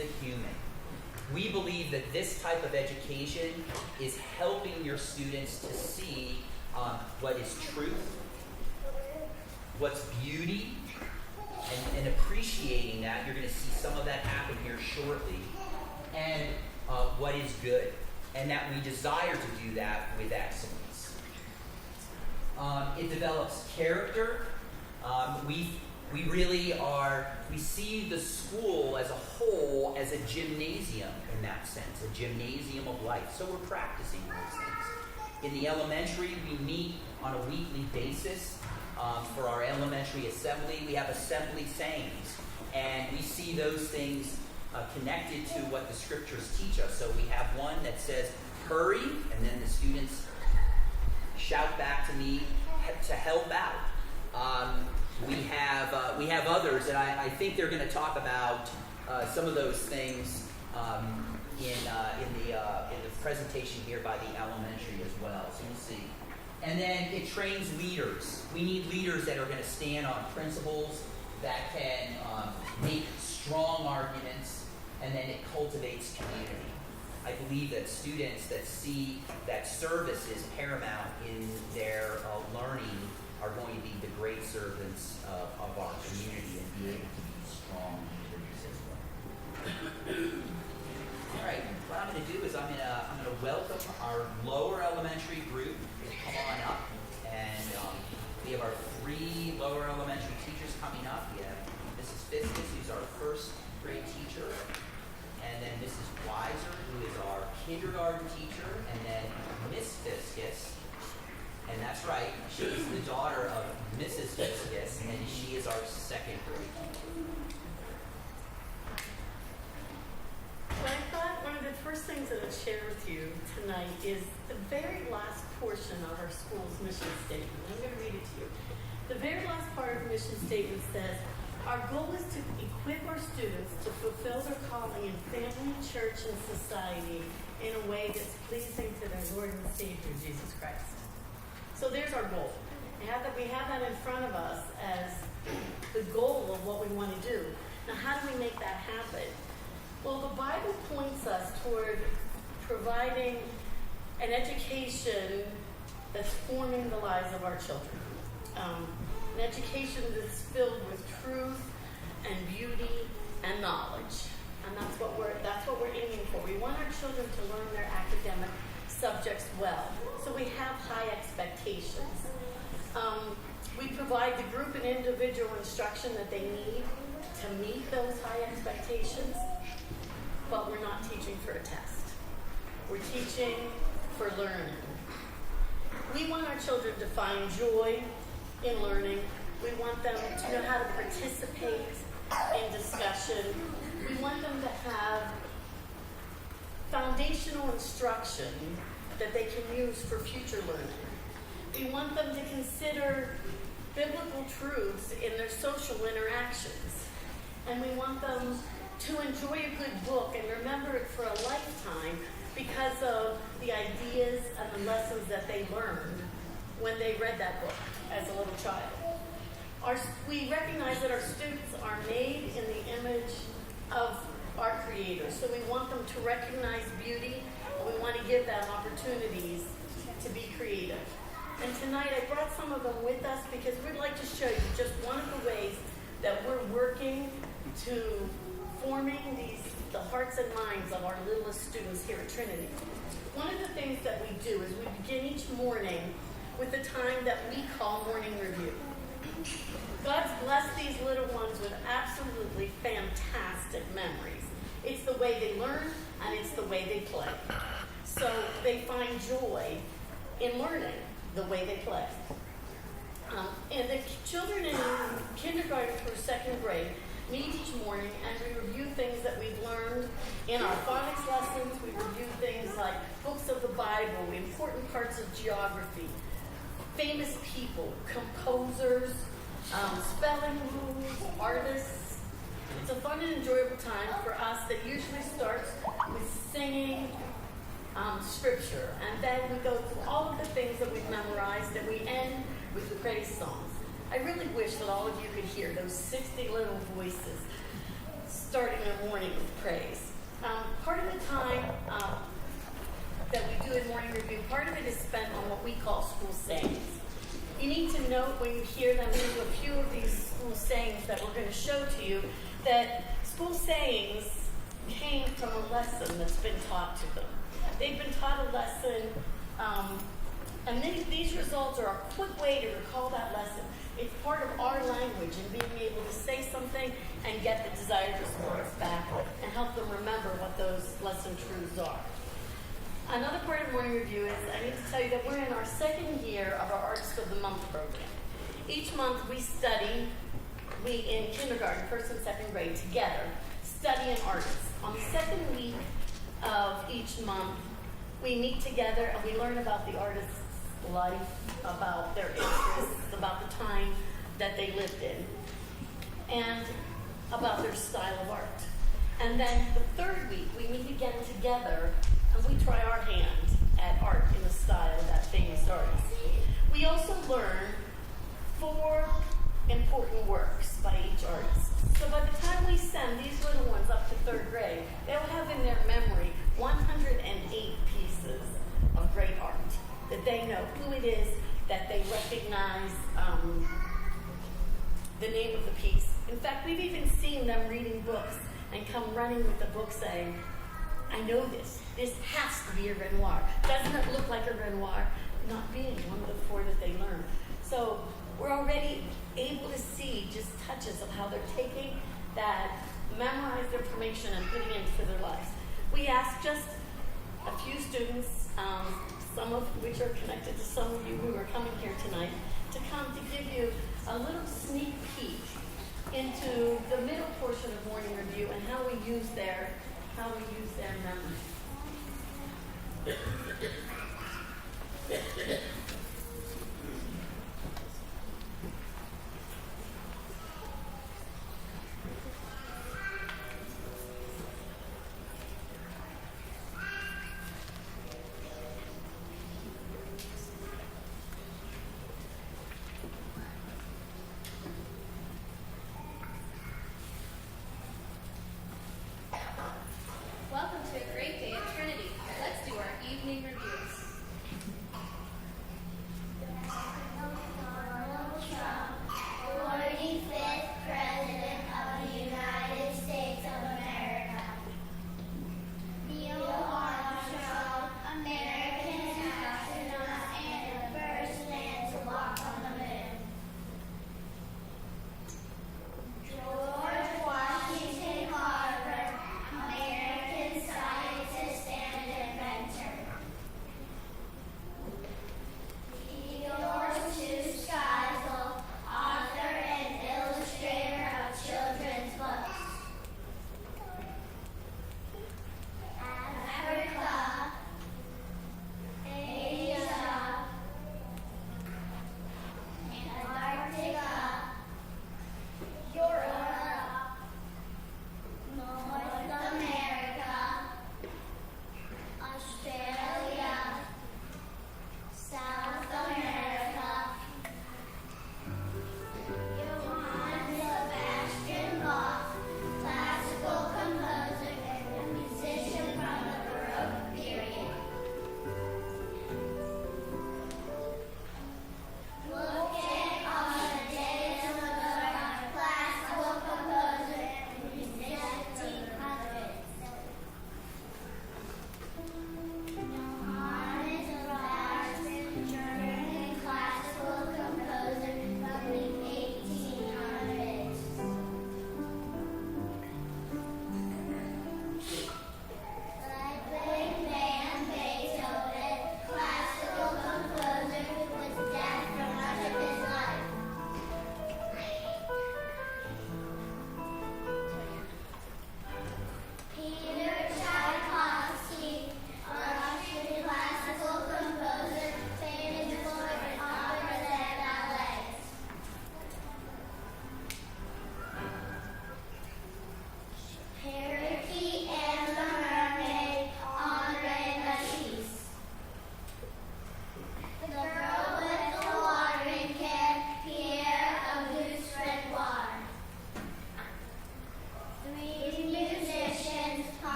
the human. We believe that this type of education is helping your students to see what is truth, what's beauty, and appreciating that. You're going to see some of that happen here shortly. And what is good. And that we desire to do that with excellence. It develops character. We really we see the school as a whole as a gymnasium in that sense, a gymnasium of life. So we're practicing those things. In the elementary, we meet on a weekly basis for our elementary assembly. We have assembly sayings, and we see those things connected to what the scriptures teach us. So we have one that says, hurry, and then the students shout back to me to help out. We have others, and I think they're going to talk about some of those things in the presentation here by the elementary as well. So you'll see. And then it trains leaders. We need leaders that are going to stand on principles, that can make strong arguments, and then it cultivates community. I believe that students that see that service is paramount in their learning are going to be the great servants of our community and be able to be strong leaders as well. All right, what I'm going to do is I'm going to welcome our lower elementary group to come on up, and we have our 3 lower elementary teachers coming up. We have Mrs. Fiskus, who's our first grade teacher, and then Mrs. Weiser, who is our kindergarten teacher, and then Miss Fiskus. And that's right, she's the daughter of Mrs. Fiskus, and she is our 2nd grade teacher. Well, I thought one of the first things that I'd share with you tonight is the very last portion of our school's mission statement. I'm going to read it to you. The very last part of the mission statement says, our goal is to equip our students to fulfill their calling in family, church, and society in a way that's pleasing to their Lord and Savior, Jesus Christ. So there's our goal. We have that in front of us as the goal of what we want to do. Now, how do we make that happen? Well, the Bible points us toward providing an education that's forming the lives of our children. An education that's filled with truth and beauty and knowledge. And that's what we're aiming for. We want our children to learn their academic subjects well. So we have high expectations. We provide the group and individual instruction that they need to meet those high expectations, but we're not teaching for a test. We're teaching for learning. We want our children to find joy in learning. We want them to know how to participate in discussion. We want them to have foundational instruction that they can use for future learning. We want them to consider biblical truths in their social interactions. And we want them to enjoy a good book and remember it for a lifetime because of the ideas and the lessons that they learned when they read that book as a little child. We recognize that our students are made in the image of our Creator. So we want them to recognize beauty, and we want to give them opportunities to be creative. And tonight I brought some of them with us because we'd like to show you just one of the ways that we're working to forming the hearts and minds of our littlest students here at Trinity. One of the things that we do is we begin each morning with a time that we call morning review. God's blessed these little ones with absolutely fantastic memories. It's the way they learn and it's the way they play. So they find joy in learning the way they play. And the children in kindergarten through 2nd grade meet each morning and we review things that we've learned in our phonics lessons. We review things like books of the Bible, important parts of geography, famous people, composers, spelling rules, artists. It's a fun and enjoyable time for us that usually starts with singing scripture. And then we go through all of the things that we've memorized and we end with praise songs. I really wish that all of you could hear those 60 little voices starting our morning with praise. Part of the time that we do in morning review, part of it is spent on what we call school sayings. You need to note when you hear them, there's a few of these school sayings that we're going to show to you, that school sayings came from a lesson that's been taught to them. They've been taught a lesson, and these results are a quick way to recall that lesson. It's part of our language and being able to say something and get the desired response back and help them remember what those lesson truths are. Another part of morning review is I need to tell you that we're in our second year of our Artist of the Month program. Each month we study, in kindergarten, first and second grade together, study an artist. On the second week of each month, we meet together and we learn about the artist's life, about their interests, about the time that they lived in, and about their style of art. And then the third week, we meet again together and we try our hand at art in the style of that famous artist. We also learn 4 important works by each artist. So by the time we send these little ones up to 3rd grade, they'll have in their memory 108 pieces of great art, that they know who it is, that they recognize the name of the piece. In fact, we've even seen them reading books and come running with the book saying, I know this. This has to be a Renoir. Doesn't it look like a Renoir? Not being one of the 4 that they learned. So we're already able to see just touches of how they're taking that memorized information and putting it into their lives. We asked just a few students, some of which are connected to some of you who are coming here tonight, to come to give you a little sneak peek into the middle portion of morning review and how we use their memory. Welcome to a great day at Trinity. Let's do our evening reviews.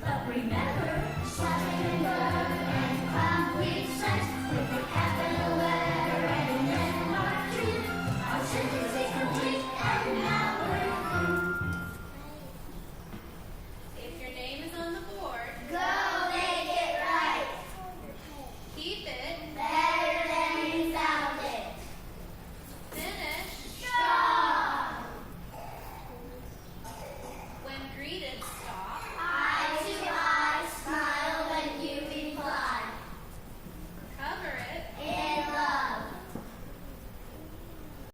But remember,